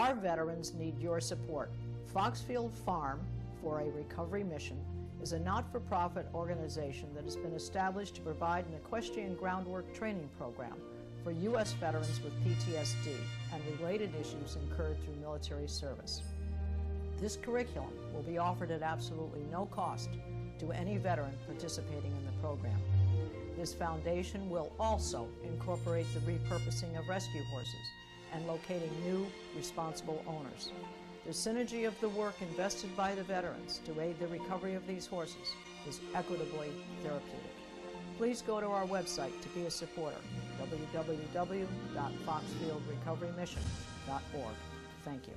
Our veterans need your support. Foxfield Farm for a Recovery Mission is a not-for-profit organization that has been established to provide an equestrian groundwork training program for U.S. veterans with PTSD and related issues incurred through military service. This curriculum will be offered at absolutely no cost to any veteran participating in the program. This foundation will also incorporate the repurposing of rescue horses and locating new, responsible owners. The synergy of the work invested by the veterans to aid the recovery of these horses is equitably therapeutic. Please go to our website to be a supporter, www.foxfieldrecoverymission.org. Thank you.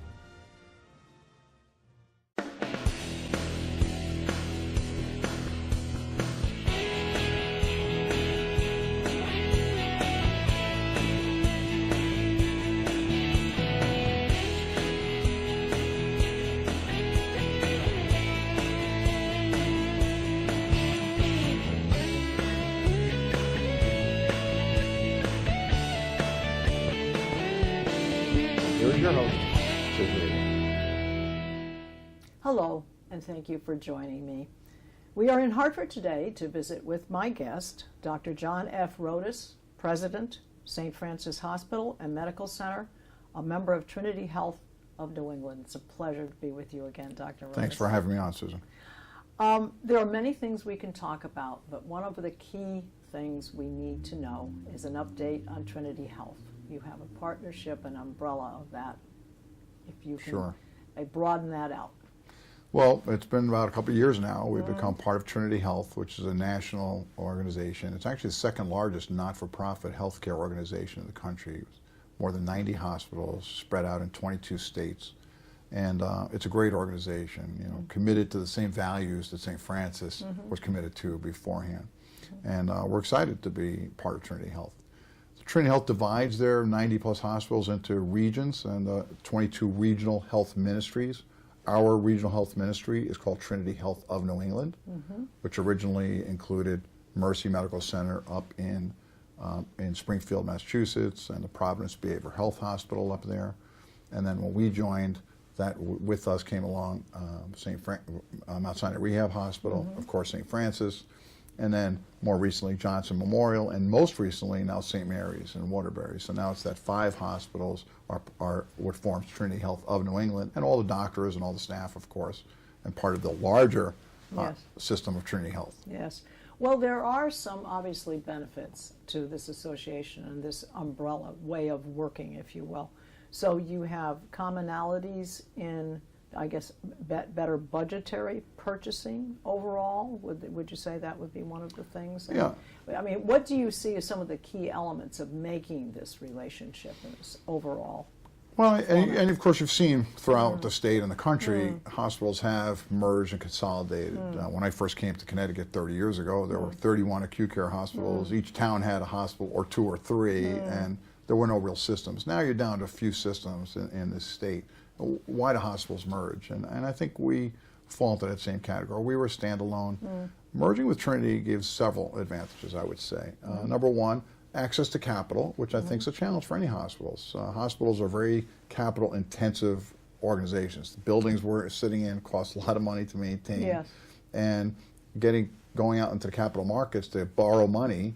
Your host, Hello, and thank you for joining me. We are in Hartford today to visit with my guest, Dr. John F. Rodis, President, St. Francis Hospital and Medical Center, a member of Trinity Health of New England. It's a pleasure to be with you again, Dr. Rodis. Thanks for having me on, Susan. There are many things we can talk about, but one of the key things we need to know is an update on Trinity Health. You have a partnership, an umbrella of that. If you can broaden that out. Well, it's been about a couple of years now. We've become part of Trinity Health, which is a national organization. It's actually the second largest not-for-profit healthcare organization in the country. More than 90 hospitals spread out in 22 states. And it's a great organization, you know, committed to the same values that St. Francis was committed to beforehand. And we're excited to be part of Trinity Health. Trinity Health divides their 90-plus hospitals into regions and 22 regional health ministries. Our regional health ministry is called Trinity Health of New England, which originally included Mercy Medical Center up in Springfield, Massachusetts, and the Providence Behavioral Health Hospital up there. And then when we joined, that with us came along Mount Sinai Rehab Hospital, of course St. Francis, and then more recently Johnson Memorial, and most recently now St. Mary's in Waterbury. So now it's that 5 hospitals are what forms Trinity Health of New England, and all the doctors and all the staff, of course, and part of the larger system of Trinity Health. Yes. Well, there are some obviously benefits to this association and this umbrella way of working, if you will. So you have commonalities in, I guess, better budgetary purchasing overall. Would you say that would be one of the things? And, yeah. I mean, what do you see as some of the key elements of making this relationship and this overall? Well, and of course you've seen throughout the state and the country, hospitals have merged and consolidated. When I first came to Connecticut 30 years ago, there were 31 acute care hospitals. Each town had a hospital or 2 or 3, and there were no real systems. Now you're down to a few systems in this state. Why do hospitals merge? And I think we fall into that same category. We were standalone. Merging with Trinity gives several advantages, I would say. Number one, access to capital, which I think is a challenge for any hospitals. Hospitals are very capital-intensive organizations. The buildings we're sitting in cost a lot of money to maintain. Yes. And going out into the capital markets to borrow money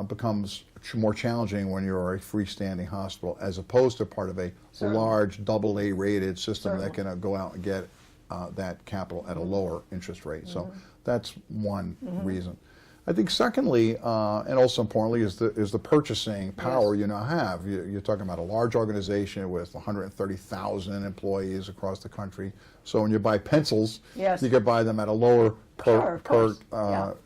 becomes more challenging when you're a freestanding hospital as opposed to part of a large AA rated system that can go out and get that capital at a lower interest rate. So that's one reason. I think secondly, and also importantly, is the purchasing power you now have. You're talking about a large organization with 130,000 employees across the country. So when you buy pencils, you can buy them at a lower per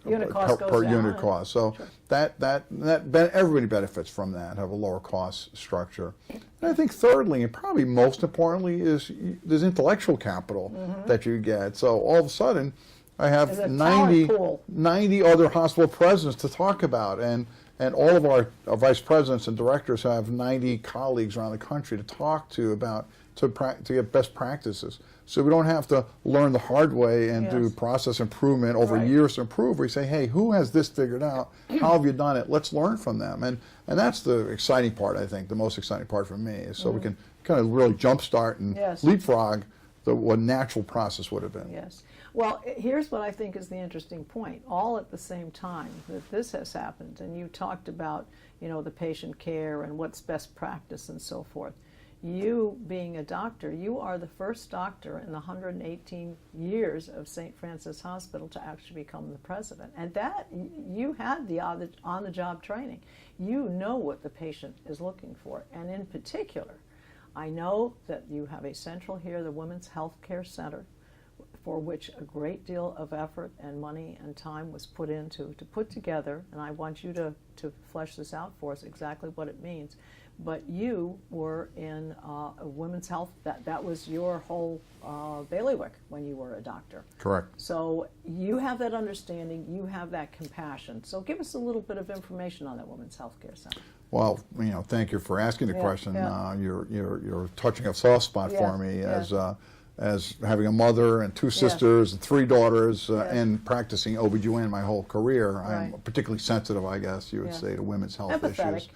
unit cost. So everybody benefits from that, have a lower cost structure. And I think thirdly, and probably most importantly, is there's intellectual capital that you get. So all of a sudden, I have 90 other hospital presidents to talk about, and all of our vice presidents and directors have 90 colleagues around the country to talk to about to get best practices. So we don't have to learn the hard way and do process improvement over years to improve. We say, hey, who has this figured out? How have you done it? Let's learn from them. And that's the exciting part, I think, the most exciting part for me, is so we can kind of really jumpstart and Yes. leapfrog what natural process would have been. Yes. Well, here's what I think is the interesting point. All at the same time that this has happened, and you talked about, you know, the patient care and what's best practice and so forth. You, being a doctor, you are the first doctor in the 118 years of St. Francis Hospital to actually become the president. And that, you had the on-the-job training. You know what the patient is looking for. And in particular, I know that you have a central here, the Women's Health Care Center, for which a great deal of effort and money and time was put into to put together, and I want you to flesh this out for us exactly what it means. But you were in women's health, that was your whole bailiwick when you were a doctor. Correct. So you have that understanding, you have that compassion. So give us a little bit of information on that Women's Health Care Center. Well, you know, thank you for asking the question. Yeah. You're touching a soft spot for me Yeah. as having a mother and two sisters and three daughters and practicing OB/GYN my whole career. Right. I'm particularly sensitive, I guess you would say, to women's health Empathetic. issues.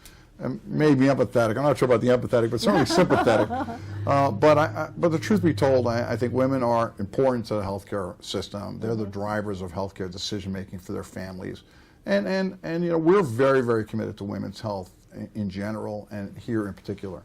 Maybe empathetic. I'm not sure about the empathetic, but certainly sympathetic. But the truth be told, I think women are important to the healthcare system. They're the drivers of healthcare decision making for their families, and you know, we're very, very committed to women's health in general and here in particular.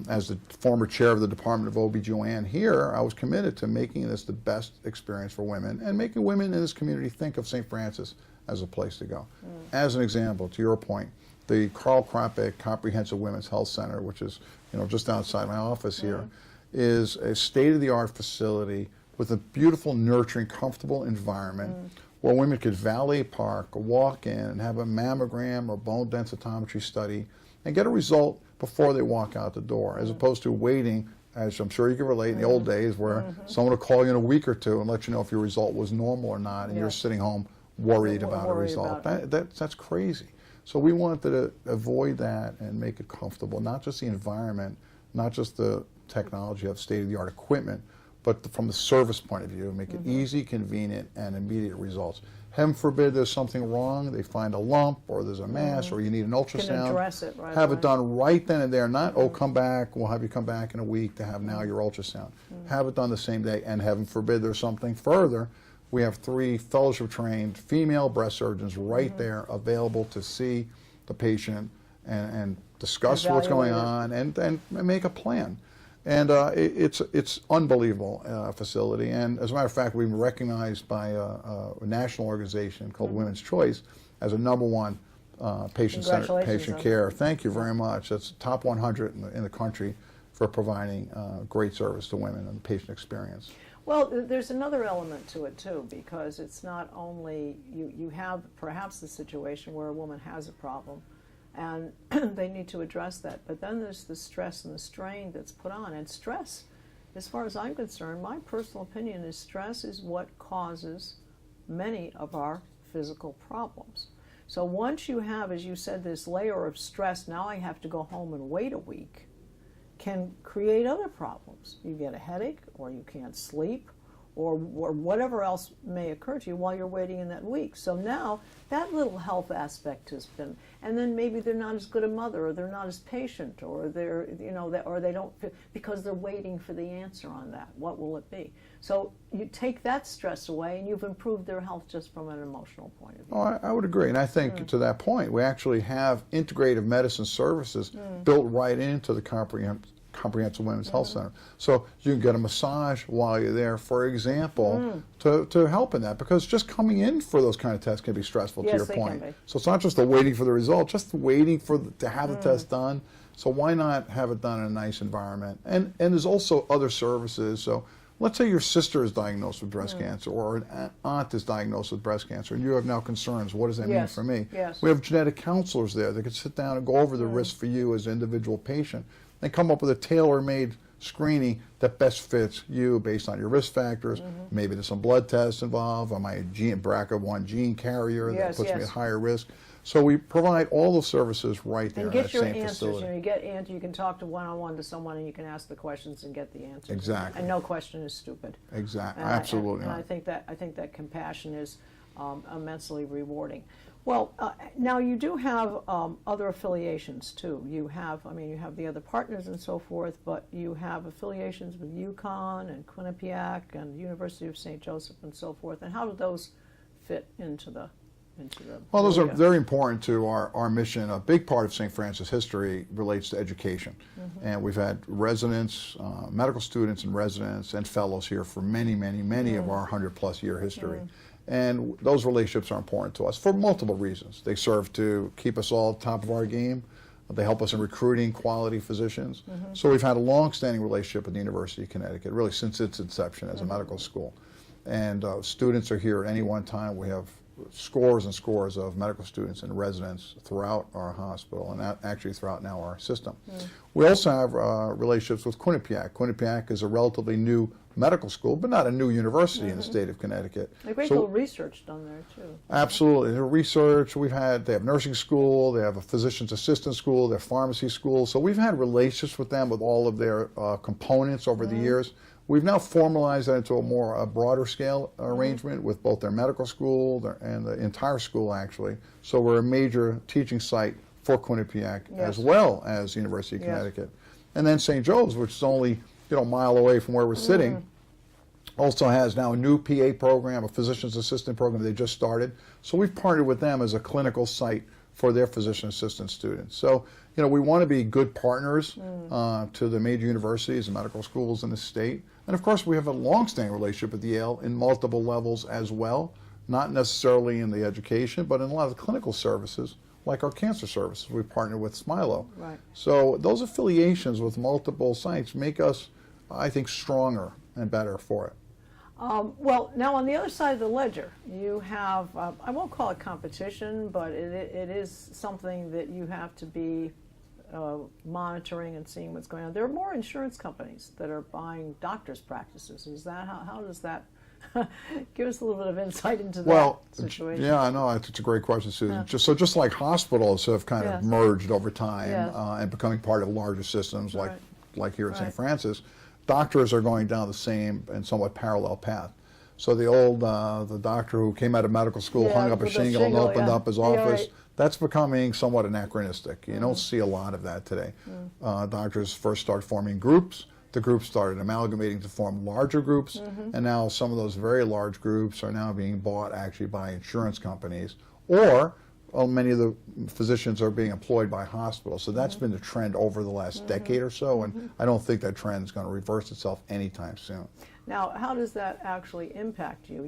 As the former chair of the Department of OB/GYN here, I was committed to making this the best experience for women and making women in this community think of St. Francis as a place to go. As an example, to your point, the Carl Krapek Comprehensive Women's Health Center, which is, you know, just outside my office here, is a state-of-the-art facility with a beautiful, nurturing, comfortable environment where women could valet park, walk in, and have a mammogram or bone densitometry study and get a result before they walk out the door, as opposed to waiting, as I'm sure you can relate in the old days, where someone will call you in a week or two and let you know if your result was normal or not, and you're sitting home worried about a result. That's crazy. So we wanted to avoid that and make it comfortable, not just the environment, not just the technology of state-of-the-art equipment, but from the service point of view, make it easy, convenient, and immediate results. Heaven forbid there's something wrong, they find a lump, or there's a mass, or you need an ultrasound. Can address it right have away. it done right then and there, not, oh, come back, we'll have you come back in a week to have now your ultrasound. Have it done the same day, and heaven forbid there's something further. We have 3 fellowship-trained female breast surgeons right there available to see the patient and discuss what's going on and make a plan. And it's unbelievable facility. And as a matter of fact, we've been recognized by a national organization called Women's Choice as a #1 patient-centered patient care. Thank you very much. That's top 100 in the country for providing great service to women and the patient experience. Well, there's another element to it too, because it's not only, you have perhaps the situation where a woman has a problem and they need to address that, but then there's the stress and the strain that's put on. And stress, as far as I'm concerned, my personal opinion is stress is what causes many of our physical problems. So once you have, as you said, this layer of stress, now I have to go home and wait a week, can create other problems. You get a headache, or you can't sleep, or whatever else may occur to you while you're waiting in that week. So now that little health aspect has been, and then maybe they're not as good a mother, or they're not as patient, or they're, you know, or they don't, because they're waiting for the answer on that. What will it be? So you take that stress away, and you've improved their health just from an emotional point of view. Oh, I would agree, and I think to that point, we actually have integrative medicine services built right into the Comprehensive Women's Health Center. So you can get a massage while you're there, for example, to help in that, because just coming in for those kind of tests can be stressful, to your point. So it's not just the waiting for the result, just waiting to have the test done. So why not have it done in a nice environment? And there's also other services. So let's say your sister is diagnosed with breast cancer, or an aunt is diagnosed with breast cancer, and you have now concerns. What does that mean for me? We have genetic counselors there that can sit down and go over the risks for you as an individual patient and come up with a tailor-made screening that best fits you based on your risk factors. Maybe there's some blood tests involved. Am I a BRCA1 gene carrier that puts me at higher risk? So we provide all the services right there in that same facility. You know, you get answers. You can talk to one-on-one to someone, and you can ask the questions and get the answers. Exactly. And no question is stupid. Exactly. And Absolutely. I think that compassion is immensely rewarding. Well, now you do have other affiliations too. You have the other partners and so forth, but you have affiliations with UConn and Quinnipiac and University of St. Joseph and so forth. And how do those fit into the Well, those are very important to our mission. A big part of St. Francis history relates to education. And we've had residents, medical students and residents and fellows here for many of our 100-plus year history. And those relationships are important to us for multiple reasons. They serve to keep us all at the top of our game. They help us in recruiting quality physicians. So we've had a long-standing relationship with the University of Connecticut, really since its inception as a medical school. And students are here at any one time. We have scores and scores of medical students and residents throughout our hospital and actually throughout now our system. We also have relationships with Quinnipiac. Quinnipiac is a relatively new medical school, but not a new university in the state of Connecticut. A great deal of research done there too. Absolutely, the research they have nursing school, they have a physician's assistant school, they have pharmacy school. So we've had relationships with them with all of their components over the years. We've now formalized that into a broader scale arrangement with both their medical school and the entire school actually. So we're a major teaching site for Quinnipiac as well as the University of Connecticut. And then St. Joe's, which is only a mile away from where we're sitting, also has now a new PA program, a physician's assistant program they just started. So we've partnered with them as a clinical site for their physician assistant students. So, we want to be good partners to the major universities and medical schools in the state. And of course, we have a long-standing relationship with Yale in multiple levels as well, not necessarily in the education, but in a lot of the clinical services, like our cancer services. We partner with Smilo. Right. So those affiliations with multiple sites make us, I think, stronger and better for it. Well, now on the other side of the ledger, you have, I won't call it competition, but it is something that you have to be monitoring and seeing what's going on. There are more insurance companies that are buying doctors' practices. Is that, how does that, give us a little bit of insight into that situation? Yeah, I know, it's a great question, Susan. Just like hospitals have kind of merged over time and becoming part of larger systems like here at St. Francis, doctors are going down the same and somewhat parallel path. So the old, the doctor who came out of medical school, hung up a shingle and opened up his office, that's becoming somewhat anachronistic. You don't see a lot of that today. Doctors first start forming groups. The groups started amalgamating to form larger groups, and now some of those very large groups are now being bought actually by insurance companies, or many of the physicians are being employed by hospitals. So that's been the trend over the last decade or so, and I don't think that trend is going to reverse itself anytime soon. Now, how does that actually impact you?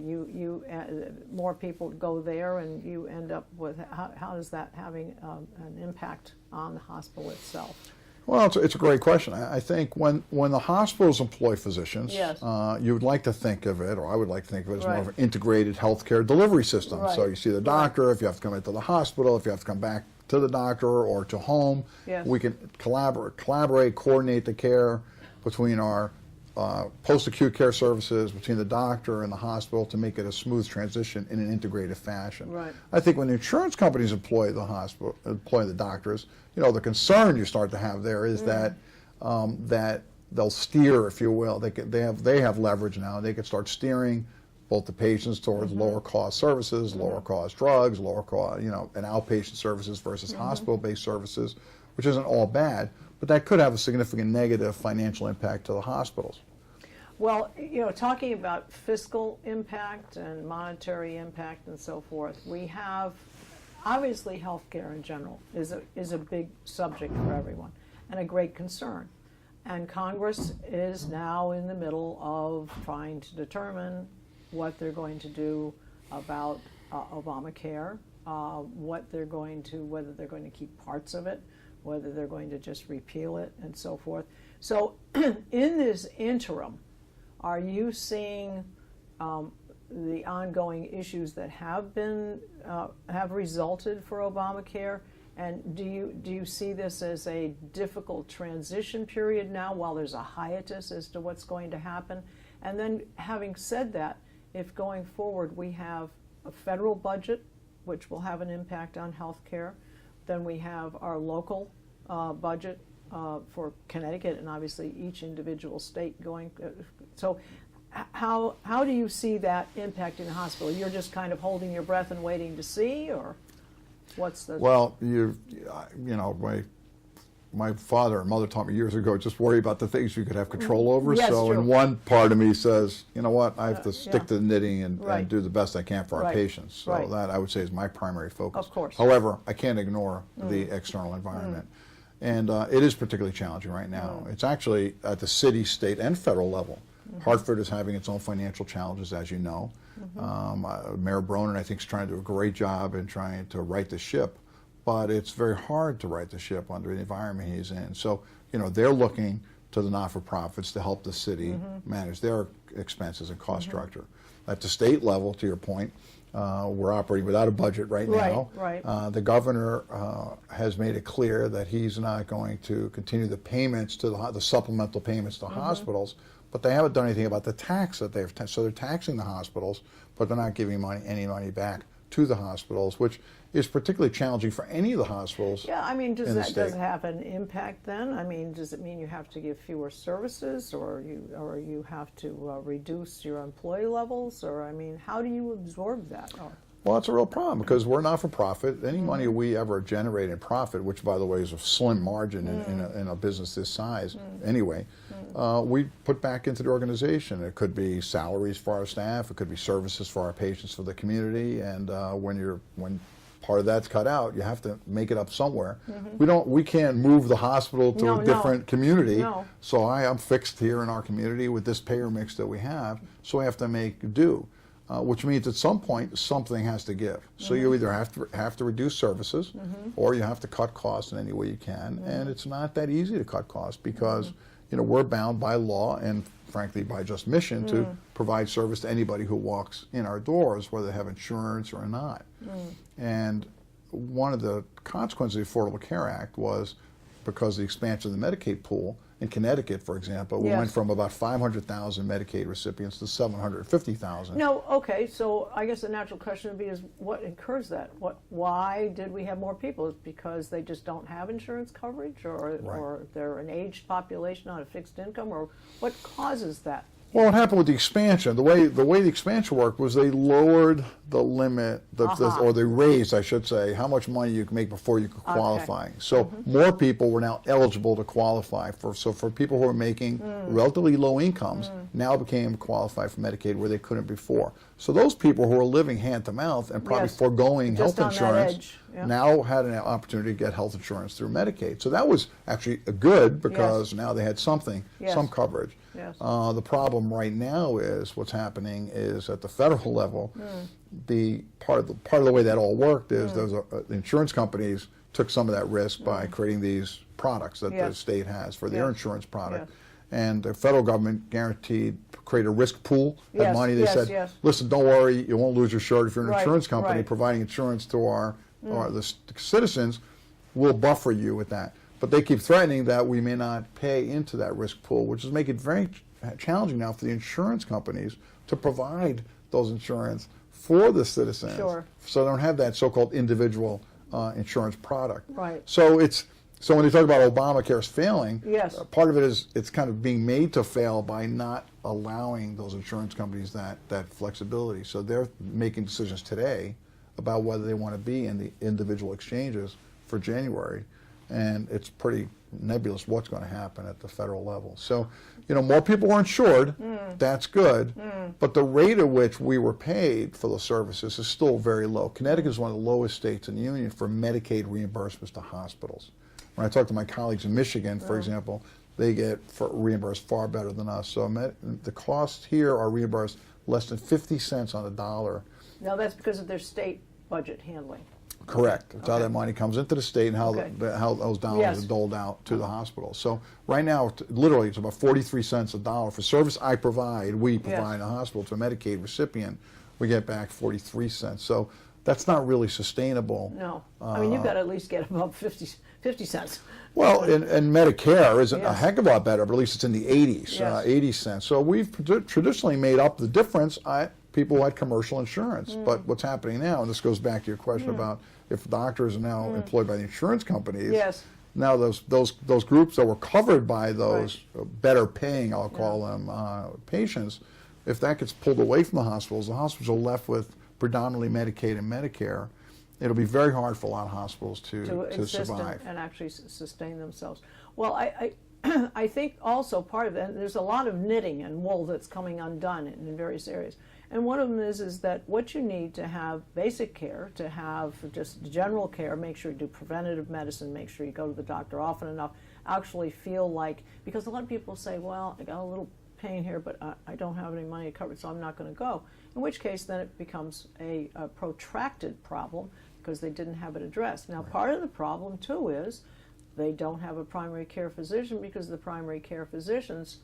More people go there, and you end up with, how is that having an impact on the hospital itself? Well, it's a great question. I think when the hospitals employ physicians, you would like to think of it, or I would like to think of it as more of an integrated healthcare delivery system. So you see the doctor, if you have to come into the hospital, if you have to come back to the doctor or to home, we can collaborate, coordinate the care between our post-acute care services, between the doctor and the hospital to make it a smooth transition in an integrated fashion. I think when the insurance companies employ the doctors, the concern you start to have there is that that they'll steer, if you will. They have leverage now. They can start steering both the patients towards lower cost services, lower cost drugs, lower cost, and outpatient services versus hospital-based services, which isn't all bad, but that could have a significant negative financial impact to the hospitals. Well, talking about fiscal impact and monetary impact and so forth, we have, obviously healthcare in general is a big subject for everyone and a great concern. And Congress is now in the middle of trying to determine what they're going to do about Obamacare, what they're going to, whether they're going to keep parts of it, whether they're going to just repeal it, and so forth. So in this interim, are you seeing the ongoing issues that have been have resulted for Obamacare, and do you see this as a difficult transition period now while there's a hiatus as to what's going to happen? And then, having said that, if going forward we have a federal budget which will have an impact on health care, then we have our local budget for Connecticut and obviously each individual state going. So how do you see that impacting the hospital? You're just kind of holding your breath and waiting to see, or what's the... Well, you know, my father and mother taught me years ago, just worry about the things you could have control over. Yes, so true. in one part of me says, you know what, I have to stick yeah. to the knitting and Right. do the best I can for our Right. patients. So Right. that, I would say, is my primary focus. Of course. However, I can't ignore the external environment. And it is particularly challenging right now. It's actually at the city, state, and federal level. Hartford is having its own financial challenges, as you know. Mayor Bronin, I think, is trying to do a great job in trying to right the ship, but it's very hard to right the ship under the environment he's in. So, you know, they're looking to the not-for-profits to help the city manage their expenses and cost structure. At the state level, to your point, we're operating without a budget right now. Right. The governor has made it clear that he's not going to continue the payments to the supplemental payments to hospitals, but they haven't done anything about the tax that they've so they're taxing the hospitals, but they're not giving any money back to the hospitals, which is particularly challenging for any of the hospitals. Yeah, I mean, does does it have an impact then? I mean, does it mean you have to give fewer services, or you have to reduce your employee levels, or I mean, how do you absorb that? Well, that's a real problem because we're not for profit. Any money we ever generate in profit, which by the way is a slim margin in a business this size anyway, we put back into the organization. It could be salaries for our staff, it could be services for our patients, for the community, and when part of that's cut out, you have to make it up somewhere. We can't move the hospital to a different community. No. So I'm fixed here in our community with this payer mix that we have, so I have to make do. Which means at some point something has to give. So you either have to reduce services, or you have to cut costs in any way you can. And it's not that easy to cut costs because you know we're bound by law and frankly by just mission to provide service to anybody who walks in our doors, whether they have insurance or not. And one of the consequences of the Affordable Care Act was because of the expansion of the Medicaid pool. In Connecticut, for example, we went from about 500,000 Medicaid recipients to 750,000. No, okay, so I guess the natural question would be is what incurs that? Why did we have more people? Is it because they just don't have insurance coverage, or they're an aged population on a fixed income, or what causes that? Well, what happened with the expansion, the way the expansion worked was they lowered the limit, or they raised, I should say, how much money you could make before you could qualify. So more people were now eligible to qualify for. So for people who are making relatively low incomes, now became qualified for Medicaid where they couldn't before. So those people who are living hand to mouth and probably foregoing just health insurance now had an opportunity to get health insurance through Medicaid. So that was actually good because now they had something, some coverage. The problem right now is what's happening is at the federal level, the part of the way that all worked is the insurance companies took some of that risk by creating these products that the state has for their insurance product. And the federal government create a risk pool of money. They said, listen, don't worry, you won't lose your shirt if you're an insurance company providing insurance to the citizens. We'll buffer you with that. But they keep threatening that we may not pay into that risk pool, which is making it very challenging now for the insurance companies to provide those insurance for the citizens. So they don't have that so-called individual insurance product. So when they talk about Obamacare's failing, part of it is it's kind of being made to fail by not allowing those insurance companies that flexibility. So they're making decisions today about whether they want to be in the individual exchanges for January. And it's pretty nebulous what's going to happen at the federal level. So, you know, more people are insured, that's good, but the rate at which we were paid for the services is still very low. Connecticut is one of the lowest states in the union for Medicaid reimbursements to hospitals. When I talk to my colleagues in Michigan, for example, they get reimbursed far better than us. So the costs here are reimbursed less than 50 cents on the dollar. Now that's because of their state budget handling. Correct. That's how that money comes into the state and how those dollars are doled out to the hospital. So right now, literally, it's about 43 cents a dollar. For service we provide in a hospital to a Medicaid recipient, we get back 43 cents. So that's not really sustainable. No. I mean, you've got to at least get above 50 cents. Well, and Medicare isn't a heck of a lot better, but at least it's in the 80s, 80 cents. So we've traditionally made up the difference. People who had commercial insurance. But what's happening now, and this goes back to your question about if doctors are now employed by the insurance companies, now those groups that were covered by those better paying, I'll call them, patients, if that gets pulled away from the hospitals are left with predominantly Medicaid and Medicare. It'll be very hard for a lot of hospitals to survive. And actually sustain themselves. Well, I think also part of it, and there's a lot of knitting and wool that's coming undone in various areas. And one of them is that what you need to have basic care, to have just general care, make sure you do preventative medicine, make sure you go to the doctor often enough, actually feel like, because a lot of people say, well, I got a little pain here, but I don't have any money covered, so I'm not going to go. In which case, then it becomes a protracted problem because they didn't have it addressed. Now, part of the problem, too, is they don't have a primary care physician because the primary care physicians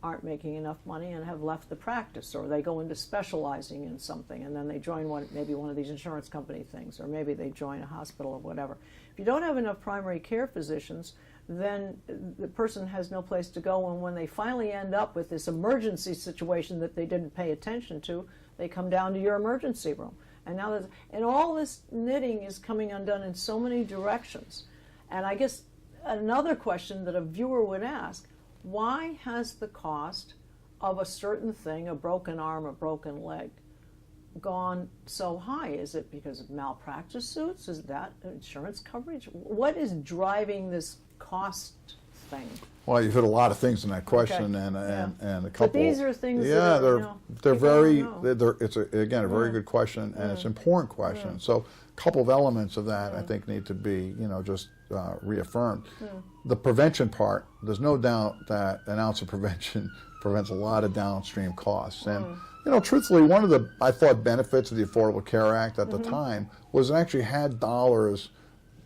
aren't making enough money and have left the practice, or they go into specializing in something and then they join maybe one of these insurance company things, or maybe they join a hospital or whatever. If you don't have enough primary care physicians, then the person has no place to go, and when they finally end up with this emergency situation that they didn't pay attention to, they come down to your emergency room. And now and all this knitting is coming undone in so many directions. And I guess another question that a viewer would ask, why has the cost of a certain thing, a broken arm, a broken leg, gone so high? Is it because of malpractice suits? Is that insurance coverage? What is driving this cost thing? Well, you've hit a lot of things in that question, and a couple. But these are things. Yeah, that they're very. It's again a very good question, and it's an important question. So, a couple of elements of that I think need to be just reaffirmed. The prevention part. There's no doubt that an ounce of prevention prevents a lot of downstream costs, and truthfully, one of the I thought benefits of the Affordable Care Act at the time was it actually had dollars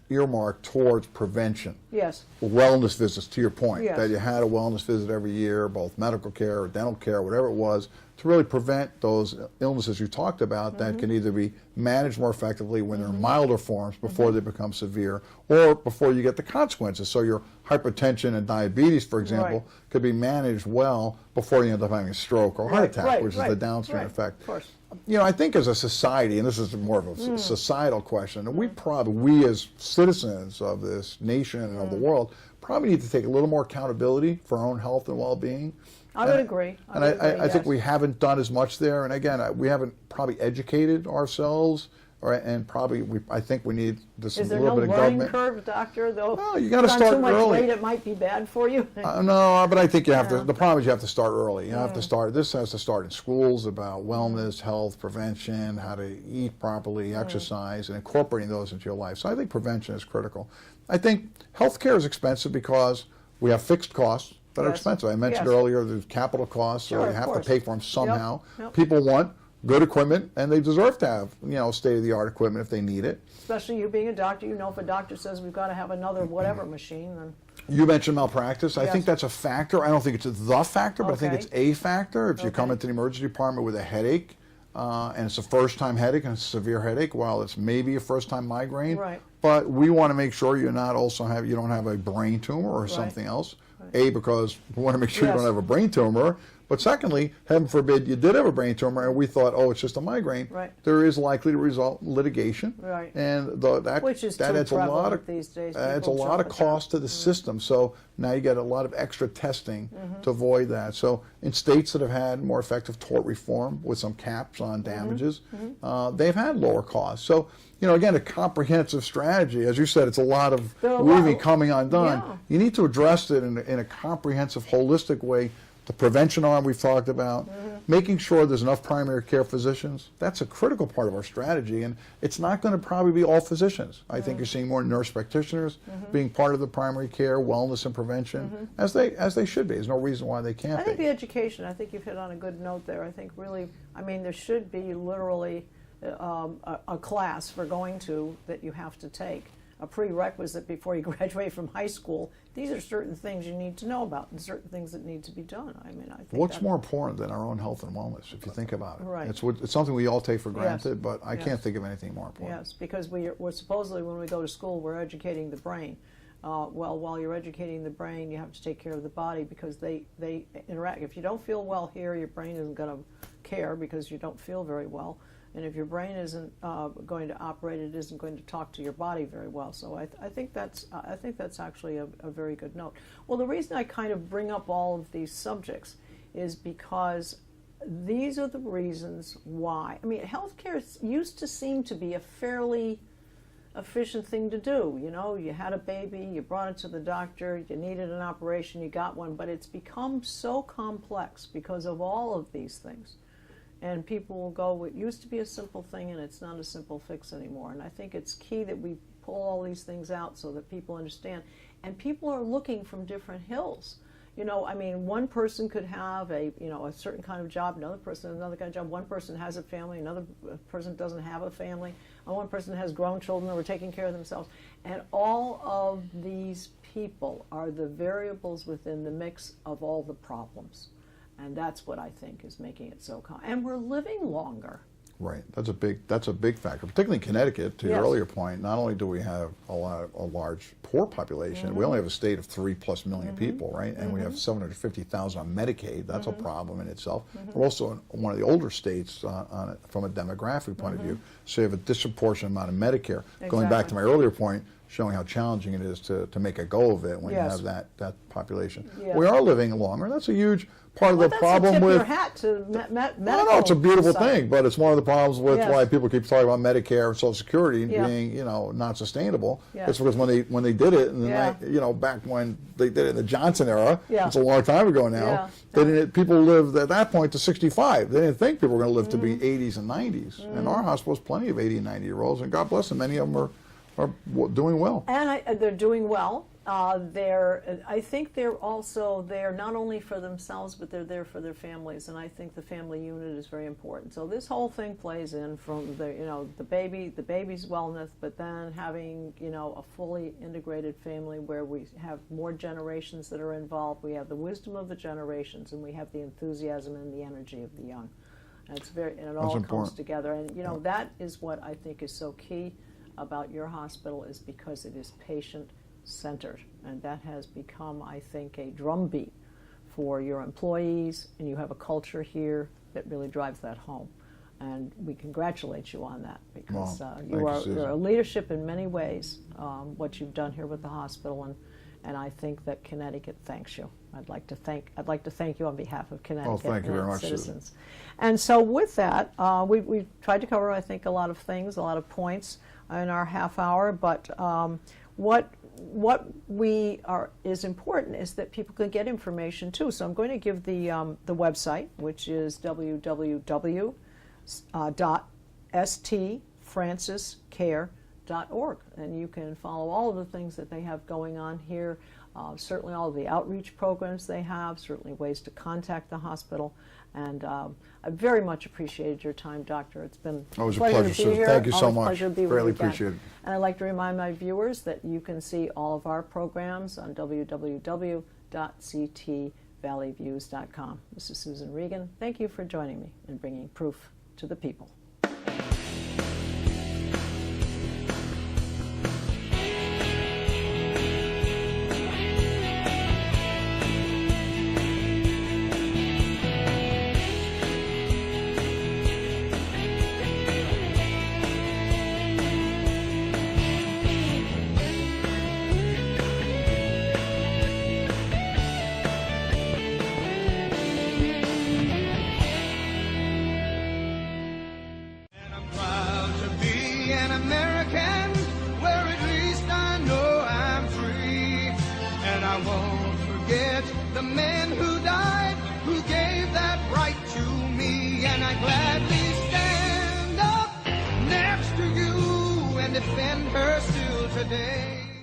earmarked towards prevention. Yes. Wellness visits, to your point, yes. that you had a wellness visit every year, both medical care or dental care, whatever it was, to really prevent those illnesses you talked about that can either be managed more effectively when they're in milder forms before they become severe, or before you get the consequences. So your hypertension and diabetes, for example, could be managed well before you end up having a stroke or heart attack, which is the downstream effect. Of course. I think as a society, and this is more of a societal question, and we as citizens of this nation and of the world probably need to take a little more accountability for our own health and well-being. I would agree. I think we haven't done as much there, and again, we haven't probably educated ourselves, and probably I think we need this Is there little no bit of learning government. curve, doctor? Though Well, you got to start too much early. Weight, it might be bad for you. No, but I think you have to. The problem is you have to start early. You have to start. This has to start in schools about wellness, health, prevention, how to eat properly, exercise, and incorporating those into your life. So I think prevention is critical. I think healthcare is expensive because we have fixed costs that are expensive. I mentioned earlier the capital costs, so you have to pay for them somehow. People want good equipment, and they deserve to have state-of-the-art equipment if they need it. Especially you being a doctor, if a doctor says we've got to have another whatever machine, then. You mentioned malpractice. I think that's a factor. I don't think it's the factor, but I think it's a factor. If you come into the emergency department with a headache, and it's a first-time headache and it's a severe headache, well, it's maybe a first-time migraine. Right. But we want to make sure you don't have a brain tumor or something else. A, because we want to make sure you don't have a brain tumor. But secondly, heaven forbid you did have a brain tumor and we thought, it's just a migraine. Right. There is likely to result litigation. Right. And Which is that too adds a lot of these days. adds a lot of cost to the system. So now you get a lot of extra testing to avoid that. So in states that have had more effective tort reform with some caps on damages, they've had lower costs. So again, a comprehensive strategy. As you said, it's a lot of weaving coming undone. Yeah. You need to address it in a comprehensive, holistic way. The prevention arm we've talked about, making sure there's enough primary care physicians, that's a critical part of our strategy, and it's not going to probably be all physicians. I think you're seeing more nurse practitioners being part of the primary care, wellness and prevention, as they should be. There's no reason why they can't I think be. the education, I think you've hit on a good note there. I think really, there should be literally a class for going to that you have to take, a prerequisite before you graduate from high school. These are certain things you need to know about and certain things that need to be done. I think what's more important than our own health and wellness, if you think about it? Right. It's something we all take for granted, but I can't think of anything more important. Yes, because we're supposedly, when we go to school, we're educating the brain. Well, while you're educating the brain, you have to take care of the body because they interact. If you don't feel well here, your brain isn't going to care because you don't feel very well. And if your brain isn't going to operate, it isn't going to talk to your body very well. So I think that's actually a very good note. Well, the reason I kind of bring up all of these subjects is because these are the reasons why. I mean, healthcare used to seem to be a fairly efficient thing to do. You know, you had a baby, you brought it to the doctor, you needed an operation, you got one, but it's become so complex because of all of these things. And people will go, it used to be a simple thing and it's not a simple fix anymore. And I think it's key that we pull all these things out so that people understand. And people are looking from different hills. You know, I mean, one person could have a certain kind of job, another person another kind of job. One person has a family, another person doesn't have a family. One person has grown children who are taking care of themselves. And all of these people are the variables within the mix of all the problems. And that's what I think is making it so common. And we're living longer. Right. That's a big factor, particularly in Connecticut. To your earlier point, not only do we have a large poor population, we only have a state of 3+ million people, right? And we have 750,000 on Medicaid. That's a problem in itself. We're also one of the older states from a demographic point of view, so you have a disproportionate amount of Medicare. Exactly. Going back to my earlier point, showing how challenging it is to make a go of it when you have that population. We are living longer. That's a huge part of the problem with. Your hat to medical. No, it's a beautiful thing, but it's one of the problems with why people keep talking about Medicare and Social Security being, not sustainable. It's because when they did it, and back when they did it in the Johnson era, it's a long time ago now. People lived at that point to 65. They didn't think people were going to live to be 80s and 90s. And our hospital has plenty of 80 and 90-year-olds, and God bless them, many of them are doing well. And they're doing well. I think they're not only for themselves, but they're there for their families, and I think the family unit is very important. So this whole thing plays in from the baby's wellness, but then having a fully integrated family where we have more generations that are involved. We have the wisdom of the generations, and we have the enthusiasm and the energy of the young. And it all comes together. And that is what I think is so key about your hospital, is because it is patient-centered, and that has become, I think, a drumbeat for your employees, and you have a culture here that really drives that home. And we congratulate you on that, because you're a leadership in many ways, what you've done here with the hospital, and I think that Connecticut thanks you. I'd like to thank you on behalf of Connecticut thank you very and much, citizens. Susan. And so with that, we've tried to cover, I think, a lot of things, a lot of points in our half hour, but what is important is that people can get information too. So I'm going to give the website, which is www.stfranciscare.org, and you can follow all of the things that they have going on here. Certainly all of the outreach programs they have, certainly ways to contact the hospital. And I very much appreciated your time, Doctor. It's been a pleasure to be here. Thank you so much. Pleasure to be with you Really again. appreciate it. And I'd like to remind my viewers that you can see all of our programs on www.ctvalleyviews.com. This is Susan Regan. Thank you for joining me in bringing proof to the people. The men who died, who gave that right to me, and I gladly stand up next to you and defend her still today.